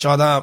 14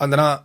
15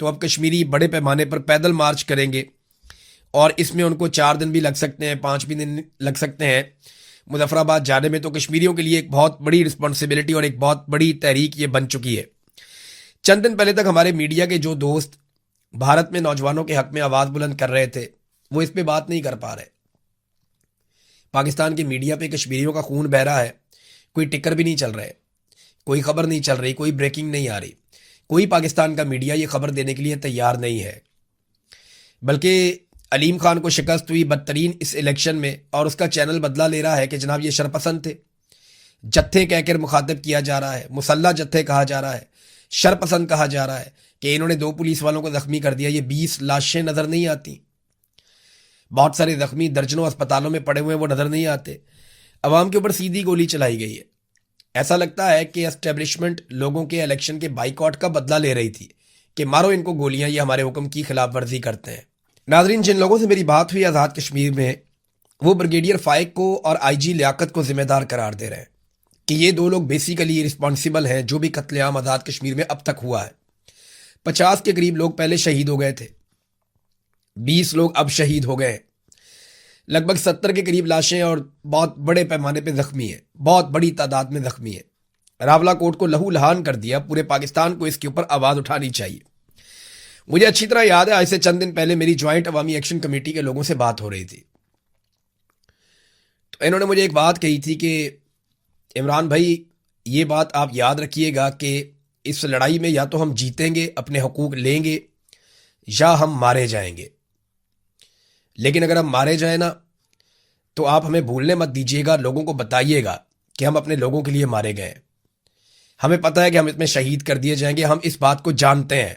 تو اب کشمیری بڑے پیمانے پر پیدل مارچ کریں گے اور اس میں ان کو 4 دن بھی لگ سکتے ہیں، 5 بھی دن لگ سکتے ہیں مظفر آباد جانے میں. تو کشمیریوں کے لیے ایک بہت بڑی رسپانسبلٹی اور ایک بہت بڑی تحریک یہ بن چکی ہے. چند دن پہلے تک ہمارے میڈیا کے جو دوست بھارت میں نوجوانوں کے حق میں آواز بلند کر رہے تھے وہ اس پہ بات نہیں کر پا رہے. پاکستان کے میڈیا پہ کشمیریوں کا خون بہہ رہا ہے، کوئی ٹکر بھی نہیں چل رہے، کوئی خبر نہیں چل رہی، کوئی بریکنگ نہیں آ رہی، کوئی پاکستان کا میڈیا یہ خبر دینے کے لیے تیار نہیں ہے. بلکہ علیم خان کو شکست ہوئی بدترین اس الیکشن میں اور اس کا چینل بدلہ لے رہا ہے کہ جناب یہ شرپسند تھے. جتھے کہہ کر مخاطب کیا جا رہا ہے، مسلح جتھے کہا جا رہا ہے، شرپسند کہا جا رہا ہے کہ انہوں نے 2 پولیس والوں کو زخمی کر دیا. یہ 20 لاشیں نظر نہیں آتی، بہت سارے زخمی درجنوں اسپتالوں میں پڑے ہوئے وہ نظر نہیں آتے. عوام کے اوپر سیدھی گولی چلائی گئی ہے. ایسا لگتا ہے کہ اسٹیبلشمنٹ لوگوں کے الیکشن کے بائیکاٹ کا بدلہ لے رہی تھی کہ مارو ان کو گولیاں، یہ ہمارے حکم کی خلاف ورزی کرتے ہیں. ناظرین، جن لوگوں سے میری بات ہوئی آزاد کشمیر میں، وہ بریگیڈیئر فائق کو اور آئی جی لیاقت کو ذمہ دار قرار دے رہے ہیں کہ یہ 2 لوگ بیسیکلی رسپانسیبل ہیں جو بھی قتل عام آزاد کشمیر میں اب تک ہوا ہے. 50 کے قریب لوگ پہلے شہید ہو گئے تھے، 20 لوگ اب شہید ہو گئے، لگ بھگ 70 کے قریب لاشیں اور بہت بڑے پیمانے پہ زخمی ہیں، بہت بڑی تعداد میں زخمی ہیں. راولہ کوٹ کو لہو لہان کر دیا. پورے پاکستان کو اس کے اوپر آواز اٹھانی چاہیے. مجھے اچھی طرح یاد ہے آج سے چند دن پہلے میری جوائنٹ عوامی ایکشن کمیٹی کے لوگوں سے بات ہو رہی تھی، تو انہوں نے مجھے ایک بات کہی تھی کہ عمران بھائی یہ بات آپ یاد رکھیے گا کہ اس لڑائی میں یا تو ہم جیتیں گے، اپنے حقوق لیں گے، یا ہم مارے جائیں گے. لیکن اگر ہم مارے جائیں نا تو آپ ہمیں بھولنے مت دیجیے گا، لوگوں کو بتائیے گا کہ ہم اپنے لوگوں کے لیے مارے گئے. ہمیں پتہ ہے کہ ہم اس میں شہید کر دیے جائیں گے، ہم اس بات کو جانتے ہیں.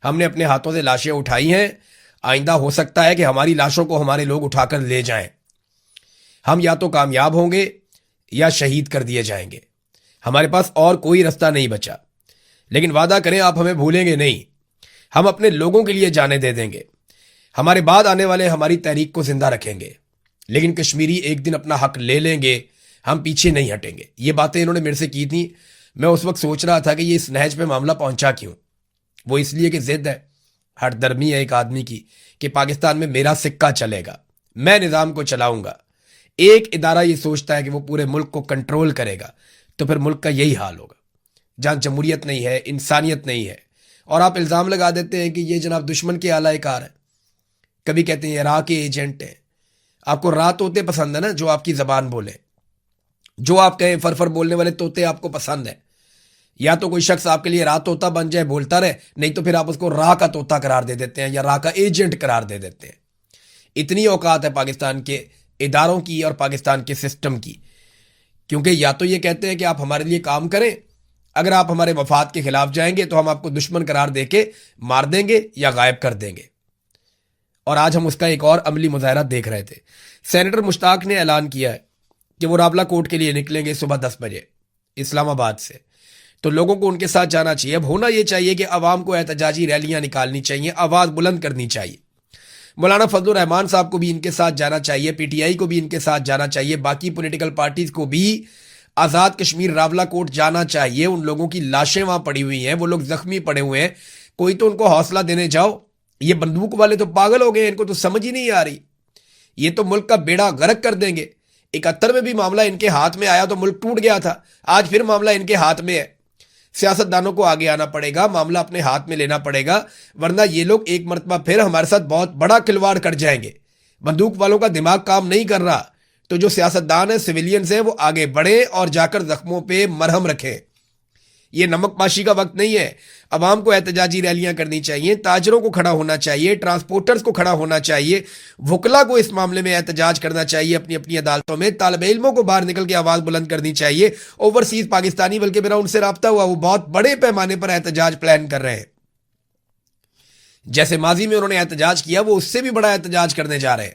ہم نے اپنے ہاتھوں سے لاشیں اٹھائی ہیں، آئندہ ہو سکتا ہے کہ ہماری لاشوں کو ہمارے لوگ اٹھا کر لے جائیں. ہم یا تو کامیاب ہوں گے یا شہید کر دیے جائیں گے. ہمارے پاس اور کوئی رستہ نہیں بچا. لیکن وعدہ کریں آپ ہمیں بھولیں گے نہیں، ہم اپنے لوگوں کے لیے جانیں دے دیں گے. ہمارے بعد آنے والے ہماری تحریک کو زندہ رکھیں گے، لیکن کشمیری ایک دن اپنا حق لے لیں گے، ہم پیچھے نہیں ہٹیں گے. یہ باتیں انہوں نے میرے سے کی تھیں. میں اس وقت سوچ رہا تھا کہ یہ اس نہج پہ معاملہ پہنچا کیوں. وہ اس لیے کہ ضد ہے، ہر درمی ہے ایک آدمی کی کہ پاکستان میں میرا سکہ چلے گا، میں نظام کو چلاؤں گا. ایک ادارہ یہ سوچتا ہے کہ وہ پورے ملک کو کنٹرول کرے گا تو پھر ملک کا یہی حال ہوگا جہاں جمہوریت نہیں ہے، انسانیت نہیں ہے. اور آپ الزام لگا دیتے ہیں کہ یہ جناب دشمن کے اعلی کار ہیں. کبھی کہتے ہیں راہ کے ایجنٹ ہیں. آپ کو راہ طوطے پسند ہے نا، جو آپ کی زبان بولے، جو آپ کہیں فرفر بولنے والے طوطے آپ کو پسند ہیں. یا تو کوئی شخص آپ کے لیے راہ طوطا بن جائے، بولتا رہے، نہیں تو پھر آپ اس کو راہ کا طوطا قرار دے دیتے ہیں یا راہ کا ایجنٹ قرار دے دیتے ہیں. اتنی اوقات ہے پاکستان کے اداروں کی اور پاکستان کے سسٹم کی، کیونکہ یا تو یہ کہتے ہیں کہ آپ ہمارے لیے کام کریں، اگر آپ ہمارے مفاد کے خلاف جائیں گے تو ہم آپ کو دشمن قرار دے کے مار دیں گے یا غائب کر دیں گے. اور آج ہم اس کا ایک اور عملی مظاہرہ دیکھ رہے تھے. سینیٹر مشتاق نے اعلان کیا ہے کہ وہ راولہ کوٹ کے لیے نکلیں گے صبح 10 بجے اسلام آباد سے. تو لوگوں کو ان کے ساتھ جانا چاہیے. اب ہونا یہ چاہیے کہ عوام کو احتجاجی ریلیاں نکالنی چاہیے، آواز بلند کرنی چاہیے. مولانا فضل الرحمان صاحب کو بھی ان کے ساتھ جانا چاہیے، پی ٹی آئی کو بھی ان کے ساتھ جانا چاہیے، باقی پولیٹیکل پارٹیز کو بھی آزاد کشمیر راولہ کوٹ جانا چاہیے. ان لوگوں کی لاشیں وہاں پڑی ہوئی ہیں، وہ لوگ زخمی پڑے ہوئے ہیں، کوئی تو ان کو حوصلہ دینے جاؤ. یہ بندوق والے تو پاگل ہو گئے، ان کو تو سمجھ ہی نہیں آ رہی. یہ تو ملک کا بیڑا غرق کر دیں گے. 71 میں بھی معاملہ ان کے ہاتھ میں آیا تو ملک ٹوٹ گیا تھا، آج پھر معاملہ ان کے ہاتھ میں ہے. سیاستدانوں کو آگے آنا پڑے گا، معاملہ اپنے ہاتھ میں لینا پڑے گا، ورنہ یہ لوگ ایک مرتبہ پھر ہمارے ساتھ بہت بڑا کھلواڑ کر جائیں گے. بندوق والوں کا دماغ کام نہیں کر رہا، تو جو سیاستدان ہیں، سویلینز ہیں، وہ آگے بڑھیں اور جا کر زخموں پہ مرہم رکھیں. یہ نمک پاشی کا وقت نہیں ہے. عوام کو احتجاجی ریلیاں کرنی چاہیے، تاجروں کو کھڑا ہونا چاہیے، ٹرانسپورٹرز کو کھڑا ہونا چاہیے، وکلا کو اس معاملے میں احتجاج کرنا چاہیے اپنی اپنی عدالتوں میں، طالب علموں کو باہر نکل کے آواز بلند کرنی چاہیے. اوورسیز پاکستانی بلکہ میرا ان سے رابطہ ہوا، وہ بہت بڑے پیمانے پر احتجاج پلان کر رہے ہیں. جیسے ماضی میں انہوں نے احتجاج کیا، وہ اس سے بھی بڑا احتجاج کرنے جا رہے ہیں.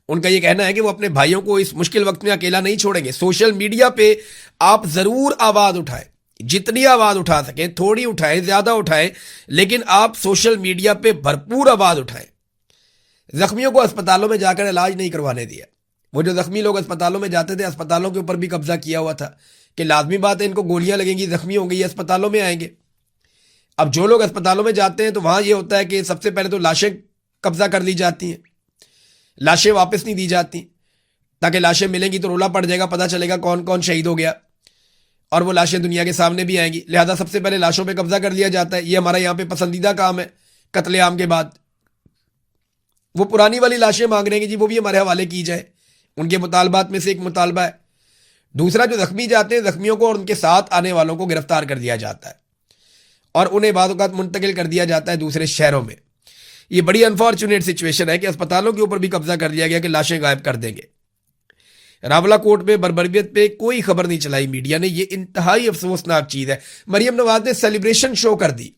ان کا یہ کہنا ہے کہ وہ اپنے بھائیوں کو اس مشکل وقت میں اکیلا نہیں چھوڑیں گے. سوشل میڈیا پہ آپ ضرور آواز اٹھائیں، جتنی آواز اٹھا سکیں، تھوڑی اٹھائیں، زیادہ اٹھائیں، لیکن آپ سوشل میڈیا پہ بھرپور آواز اٹھائیں. زخمیوں کو اسپتالوں میں جا کر علاج نہیں کروانے دیا. وہ جو زخمی لوگ اسپتالوں میں جاتے تھے، اسپتالوں کے اوپر بھی قبضہ کیا ہوا تھا کہ لازمی بات ہے ان کو گولیاں لگیں گی، زخمی ہوں گے، یہ اسپتالوں میں آئیں گے. اب جو لوگ اسپتالوں میں جاتے ہیں تو وہاں یہ ہوتا ہے کہ سب سے پہلے تو لاشیں قبضہ کر لی جاتی ہیں، لاشیں واپس نہیں دی جاتی، تاکہ لاشیں ملیں گی تو رولا پڑ جائے گا، پتہ چلے گا کون کون شہید ہو گیا، اور وہ لاشیں دنیا کے سامنے بھی آئیں گی. لہذا سب سے پہلے لاشوں پہ قبضہ کر لیا جاتا ہے. یہ ہمارا یہاں پہ پسندیدہ کام ہے قتل عام کے بعد. وہ پرانی والی لاشیں مانگ رہے ہیں کہ جی وہ بھی ہمارے حوالے کی جائے. ان کے مطالبات میں سے ایک مطالبہ ہے. دوسرا، جو زخمی جاتے ہیں، زخمیوں کو اور ان کے ساتھ آنے والوں کو گرفتار کر دیا جاتا ہے اور انہیں بعض اوقات منتقل کر دیا جاتا ہے دوسرے شہروں میں. یہ بڑی انفارچونیٹ سچویشن ہے کہ اسپتالوں کے اوپر بھی قبضہ کر دیا گیا کہ لاشیں غائب کر دیں گے. راولا کوٹ میں بربریت پہ کوئی خبر نہیں چلائی میڈیا نے. یہ انتہائی افسوسناک چیز ہے. مریم نواز نے سیلیبریشن شو کر دی.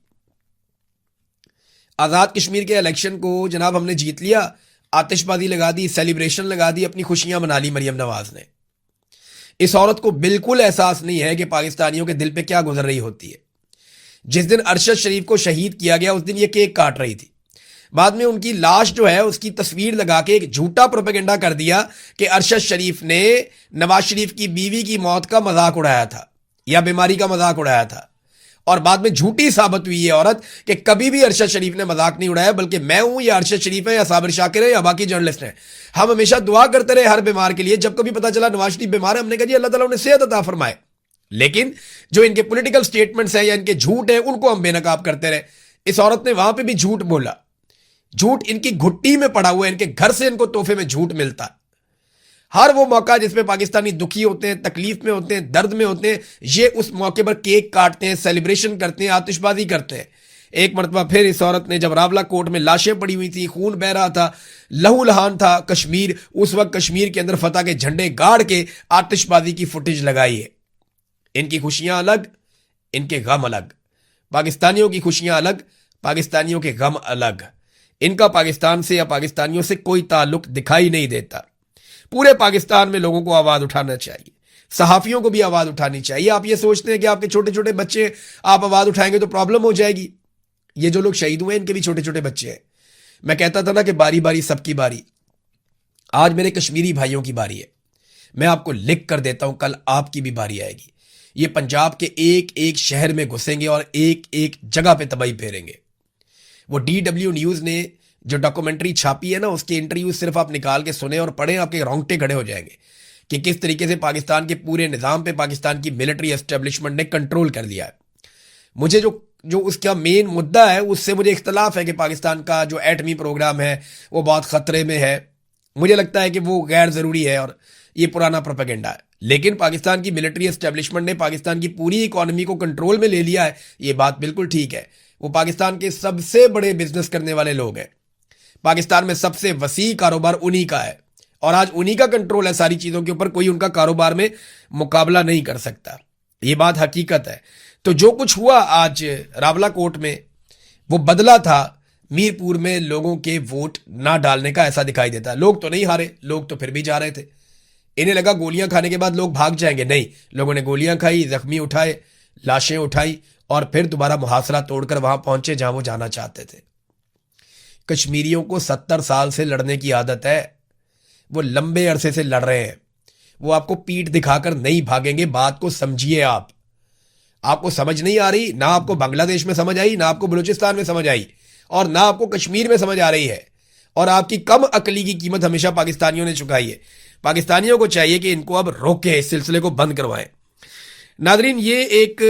آزاد کشمیر کے الیکشن کو جناب ہم نے جیت لیا، آتش بازی لگا دی، سیلیبریشن لگا دی، اپنی خوشیاں منا لی مریم نواز نے. اس عورت کو بالکل احساس نہیں ہے کہ پاکستانیوں کے دل پہ کیا گزر رہی ہوتی ہے. جس دن ارشد شریف کو شہید کیا گیا اس دن یہ کیک کاٹ رہی تھی. بعد میں ان کی لاش جو ہے اس کی تصویر لگا کے ایک جھوٹا پروپیگنڈا کر دیا کہ ارشد شریف نے نواز شریف کی بیوی کی موت کا مذاق اڑایا تھا یا بیماری کا مذاق اڑایا تھا. اور بعد میں جھوٹی ثابت ہوئی یہ عورت کہ کبھی بھی ارشد شریف نے مذاق نہیں اڑایا، بلکہ میں ہوں یا ارشد شریف ہے یا صابر شاکر ہے یا باقی جرنلسٹ ہیں. ہم ہمیشہ دعا کرتے رہے ہر بیمار کے لیے. جب کبھی پتا چلا نواز شریف بیمار ہے، ہم نے کہا جی اللہ تعالیٰ انہیں صحت عطا فرمائے. لیکن جو ان کے پولیٹیکل سٹیٹمنٹس ہیں یا ان کے جھوٹ ہیں ان کو ہم بے نقاب کرتے رہے. اس عورت نے وہاں پہ بھی جھوٹ بولا. جھوٹ ان کی گھٹی میں پڑا ہوا ہے، ان کے گھر سے ان کو تحفے میں جھوٹ ملتا ہے. ہر وہ موقع جس پہ پاکستانی دکھی ہوتے ہیں، تکلیف میں ہوتے ہیں، درد میں ہوتے ہیں، یہ اس موقع پر کیک کاٹتے ہیں، سیلیبریشن کرتے ہیں، آتش بازی کرتے ہیں. ایک مرتبہ پھر اس عورت نے جب راولا کوٹ میں لاشیں پڑی ہوئی تھی، خون بہ رہا تھا، لہو لہان تھا کشمیر، اس وقت کشمیر کے اندر فتح کے جھنڈے گاڑ کے آتش بازی کی فوٹیج لگائی ہے. ان کی خوشیاں الگ، ان کے غم الگ. پاکستانیوں کی خوشیاں الگ، پاکستانیوں کے غم الگ. ان کا پاکستان سے یا پاکستانیوں سے کوئی تعلق دکھائی نہیں دیتا. پورے پاکستان میں لوگوں کو آواز اٹھانا چاہیے، صحافیوں کو بھی آواز اٹھانی چاہیے. آپ یہ سوچتے ہیں کہ آپ کے چھوٹے چھوٹے بچے آپ آواز اٹھائیں گے تو پرابلم ہو جائے گی. یہ جو لوگ شہید ہوئے ہیں ان کے بھی چھوٹے چھوٹے بچے ہیں. میں کہتا تھا نا کہ باری باری سب کی باری. آج میرے کشمیری بھائیوں کی باری ہے. میں آپ کو لکھ کر دیتا ہوں، کل آپ کی بھی باری آئے گی. یہ پنجاب کے ایک ایک شہر میں گھسیں گے اور ایک ایک جگہ پہ تباہی پھیریں گے. وہ DW نیوز نے جو ڈاکومنٹری چھاپی ہے نا، اس کے انٹرویو صرف آپ نکال کے سنیں اور پڑھیں، آپ کے رونگٹے کھڑے ہو جائیں گے کہ کس طریقے سے پاکستان کے پورے نظام پہ پاکستان کی ملٹری اسٹیبلشمنٹ نے کنٹرول کر دیا ہے. مجھے جو اس کا مین مدعا ہے اس سے مجھے اختلاف ہے کہ پاکستان کا جو ایٹمی پروگرام ہے وہ بہت خطرے میں ہے. مجھے لگتا ہے کہ وہ غیر ضروری ہے اور یہ پرانا پروپیگنڈا ہے. لیکن پاکستان کی ملٹری اسٹیبلشمنٹ نے پاکستان کی پوری اکانومی کو کنٹرول میں لے لیا ہے، یہ بات بالکل ٹھیک ہے. وہ پاکستان کے سب سے بڑے بزنس کرنے والے لوگ ہیں. پاکستان میں سب سے وسیع کاروبار انہی کا ہے اور آج انہی کا کنٹرول ہے ساری چیزوں کے اوپر. کوئی ان کا کاروبار میں مقابلہ نہیں کر سکتا. یہ بات حقیقت ہے. تو جو کچھ ہوا آج راولا کوٹ میں وہ بدلہ تھا میر پور میں لوگوں کے ووٹ نہ ڈالنے کا. ایسا دکھائی دیتا ہے. لوگ تو نہیں ہارے، لوگ تو پھر بھی جا رہے تھے. انہیں لگا گولیاں کھانے کے بعد لوگ بھاگ جائیں گے. نہیں، لوگوں نے گولیاں کھائی، زخمی اٹھائے، لاشیں اٹھائی اور پھر دوبارہ محاصرہ توڑ کر وہاں پہنچے جہاں وہ جانا چاہتے تھے. کشمیریوں کو 70 سال سے لڑنے کی عادت ہے. وہ لمبے عرصے سے لڑ رہے ہیں. وہ آپ کو پیٹ دکھا کر نہیں بھاگیں گے. بات کو سمجھیے. آپ کو سمجھ نہیں آ رہی، نہ آپ کو بنگلہ دیش میں سمجھ آئی، نہ آپ کو بلوچستان میں سمجھ آئی اور نہ آپ کو کشمیر میں سمجھ آ رہی ہے. اور آپ کی کم عقلی کی قیمت ہمیشہ پاکستانیوں نے چکائی ہے. پاکستانیوں کو چاہیے کہ ان کو اب روکیں، اس سلسلے کو بند کروائیں. ناظرین، یہ ایک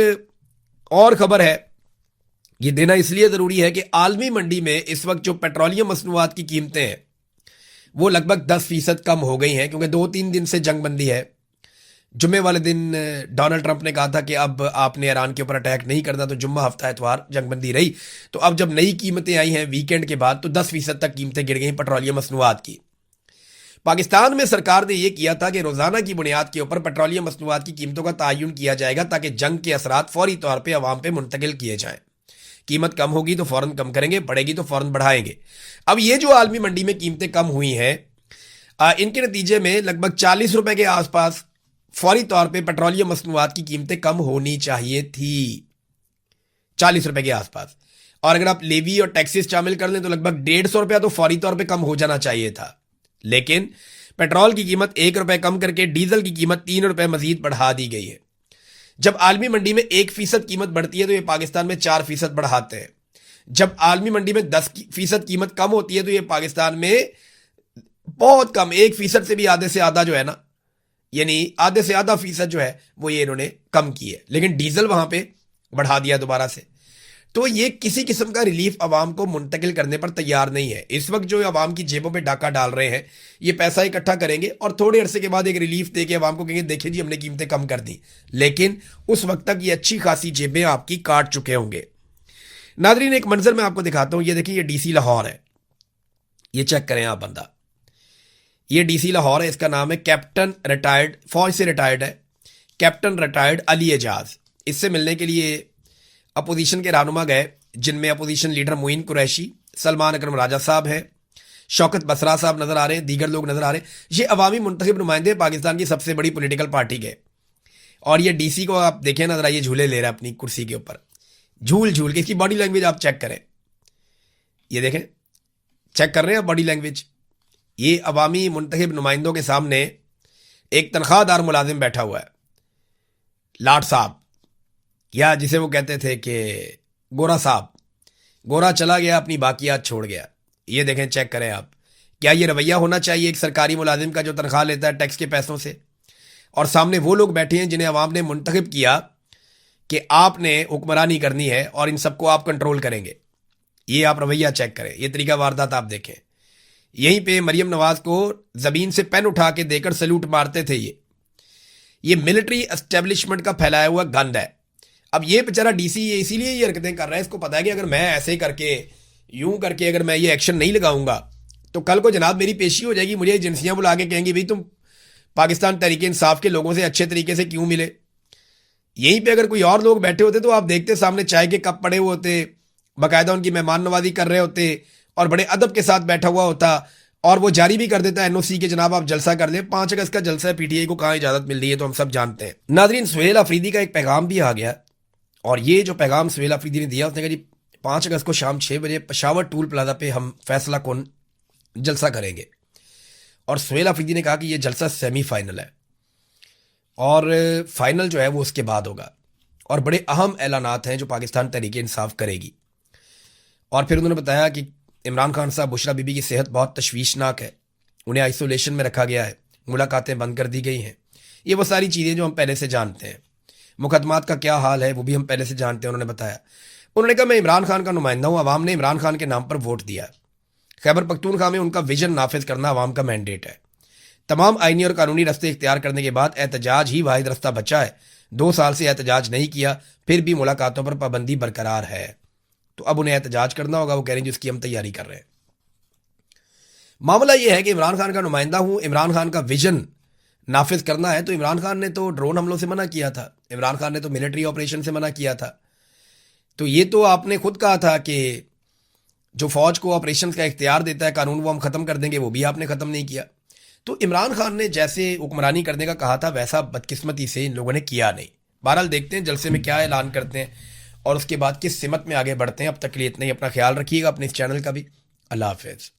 اور خبر ہے، یہ دینا اس لیے ضروری ہے کہ عالمی منڈی میں اس وقت جو پیٹرولیم مصنوعات کی قیمتیں ہیں وہ لگ بھگ 10% کم ہو گئی ہیں، کیونکہ 2-3 دن سے جنگ بندی ہے. جمعے والے دن ڈونلڈ ٹرمپ نے کہا تھا کہ اب آپ نے ایران کے اوپر اٹیک نہیں کرنا، تو جمعہ ہفتہ اتوار جنگ بندی رہی. تو اب جب نئی قیمتیں آئی ہیں ویکینڈ کے بعد تو 10% تک قیمتیں گر گئی پیٹرولیم مصنوعات کی. پاکستان میں سرکار نے یہ کیا تھا کہ روزانہ کی بنیاد کے اوپر پیٹرولیم مصنوعات کی قیمتوں کا تعین کیا جائے گا تاکہ جنگ کے اثرات فوری طور پہ عوام پہ منتقل کیے جائیں. قیمت کم ہوگی تو فوراً کم کریں گے، بڑھے گی تو فوراً بڑھائیں گے. اب یہ جو عالمی منڈی میں قیمتیں کم ہوئی ہیں ان کے نتیجے میں لگ بھگ 40 روپے کے آس پاس فوری طور پہ پیٹرولیم مصنوعات کی قیمتیں کم ہونی چاہیے تھی. 40 روپے کے آس پاس. اور اگر آپ لیوی اور ٹیکسز شامل کر لیں تو لگ بھگ 150 روپیہ تو فوری طور پہ کم ہو جانا چاہیے تھا. لیکن پیٹرول کی قیمت 1 روپے کم کر کے ڈیزل کی قیمت 3 روپے مزید بڑھا دی گئی ہے. جب عالمی منڈی میں 1% قیمت بڑھتی ہے تو یہ پاکستان میں 4% بڑھاتے ہیں. جب عالمی منڈی میں 10% قیمت کم ہوتی ہے تو یہ پاکستان میں بہت کم 1% سے بھی آدھے سے آدھا جو ہے نا، یعنی آدھے سے آدھا فیصد جو ہے وہ یہ انہوں نے کم کی ہے. لیکن ڈیزل وہاں پہ بڑھا دیا دوبارہ سے. تو یہ کسی قسم کا ریلیف عوام کو منتقل کرنے پر تیار نہیں ہے. اس وقت جو عوام کی جیبوں پہ ڈاکہ ڈال رہے ہیں یہ پیسہ اکٹھا کریں گے اور تھوڑے عرصے کے بعد ایک ریلیف دے کے عوام کو کہیں گے دیکھیں جی ہم نے قیمتیں کم کر دی، لیکن اس وقت تک یہ اچھی خاصی جیبیں آپ کی کاٹ چکے ہوں گے. ناظرین ایک منظر میں آپ کو دکھاتا ہوں. یہ دیکھیں یہ ڈی سی لاہور ہے. یہ چیک کریں آپ بندہ، یہ ڈی سی لاہور ہے. اس کا نام ہے کیپٹن ریٹائرڈ، فوج سے ریٹائرڈ ہے، کیپٹن ریٹائرڈ علی اعجاز. اس سے ملنے کے لیے اپوزیشن کے رہنما گئے، جن میں اپوزیشن لیڈر معین قریشی، سلمان اکرم راجہ صاحب ہیں، شوکت بسرا صاحب نظر آ رہے ہیں، دیگر لوگ نظر آ رہے ہیں. یہ عوامی منتخب نمائندے پاکستان کی سب سے بڑی پولیٹیکل پارٹی کے. اور یہ ڈی سی کو آپ دیکھیں نظر آئیے جھولے لے رہا ہے اپنی کرسی کے اوپر، جھول جھول کے. اس کی باڈی لینگویج آپ چیک کریں، یہ دیکھیں، چیک کر رہے ہیں آپ باڈی لینگویج. یہ عوامی منتخب نمائندوں کے سامنے ایک تنخواہ دار ملازم بیٹھا ہوا ہے، لاٹ صاحب، یا جسے وہ کہتے تھے کہ گورا صاحب. گورا چلا گیا، اپنی باقیات چھوڑ گیا. یہ دیکھیں، چیک کریں آپ. کیا یہ رویہ ہونا چاہیے ایک سرکاری ملازم کا جو تنخواہ لیتا ہے ٹیکس کے پیسوں سے؟ اور سامنے وہ لوگ بیٹھے ہیں جنہیں عوام نے منتخب کیا کہ آپ نے حکمرانی کرنی ہے اور ان سب کو آپ کنٹرول کریں گے. یہ آپ رویہ چیک کریں، یہ طریقہ واردات آپ دیکھیں. یہیں پہ مریم نواز کو زمین سے پین اٹھا کے دے کر سلوٹ مارتے تھے. یہ ملٹری اسٹیبلشمنٹ کا پھیلایا ہوا گند ہے. اب یہ بیچارہ ڈی سی اسی لیے یہ حرکتیں کر رہا ہے. اس کو پتا ہے کہ اگر میں ایسے کر کے یوں کر کے اگر میں یہ ایکشن نہیں لگاؤں گا تو کل کو جناب میری پیشی ہو جائے گی، مجھے ایجنسیاں بلا کے کہیں گی بھائی تم پاکستان تحریک انصاف کے لوگوں سے اچھے طریقے سے کیوں ملے. یہیں پہ اگر کوئی اور لوگ بیٹھے ہوتے تو آپ دیکھتے سامنے چائے کے کپ پڑے ہوئے ہوتے، باقاعدہ ان کی مہمان نوازی کر رہے ہوتے اور بڑے ادب کے ساتھ بیٹھا ہوا ہوتا، اور وہ جاری بھی کر دیتا ہے NOC کے جناب آپ جلسہ کر لیں. 5 اگست کا جلسہ ہے، پی ٹی آئی کو کہاں اجازت مل رہی ہے تو ہم سب جانتے ہیں. ناظرین سہیل آفریدی کا ایک پیغام بھی آ گیا، اور یہ جو پیغام سہیل آفریدی نے دیا اس نے کہا جی 5 اگست کو شام 6 بجے پشاور ٹول پلازا پہ ہم فیصلہ کن جلسہ کریں گے. اور سہیل آفریدی نے کہا کہ یہ جلسہ سیمی فائنل ہے اور فائنل جو ہے وہ اس کے بعد ہوگا، اور بڑے اہم اعلانات ہیں جو پاکستان تحریک انصاف کرے گی. اور پھر انہوں نے بتایا کہ عمران خان صاحب بشرا بی بی کی صحت بہت تشویشناک ہے، انہیں آئسولیشن میں رکھا گیا ہے، ملاقاتیں بند کر دی گئی ہیں. یہ وہ ساری چیزیں جو ہم پہلے سے جانتے ہیں. مقدمات کا کیا حال ہے وہ بھی ہم پہلے سے جانتے ہیں. انہوں نے بتایا، انہوں نے کہا میں عمران خان کا نمائندہ ہوں، عوام نے عمران خان کے نام پر ووٹ دیا. خیبر پختونخوا میں ان کا ویژن نافذ کرنا عوام کا مینڈیٹ ہے. تمام آئینی اور قانونی رستے اختیار کرنے کے بعد احتجاج ہی واحد رستہ بچا ہے. 2 سال سے احتجاج نہیں کیا، پھر بھی ملاقاتوں پر پابندی برقرار ہے. تو اب انہیں احتجاج کرنا ہوگا. وہ کہہ رہے ہیں جس کی ہم تیاری کر رہے ہیں. معاملہ یہ ہے کہ عمران خان کا نمائندہ ہوں، عمران خان کا ویژن نافذ کرنا ہے. تو عمران خان نے تو ڈرون حملوں سے منع کیا تھا، عمران خان نے تو ملٹری آپریشن سے منع کیا تھا. تو یہ تو آپ نے خود کہا تھا کہ جو فوج کو آپریشن کا اختیار دیتا ہے قانون وہ ہم ختم کر دیں گے، وہ بھی آپ نے ختم نہیں کیا. تو عمران خان نے جیسے حکمرانی کرنے کا کہا تھا ویسا بدقسمتی سے ان لوگوں نے کیا نہیں. بہرحال دیکھتے ہیں جلسے میں کیا اعلان کرتے ہیں اور اس کے بعد کس سمت میں آگے بڑھتے ہیں. اب تک کے لیے اتنا ہی. اپنا خیال رکھیے گا، اپنے اس چینل کا بھی. اللہ حافظ.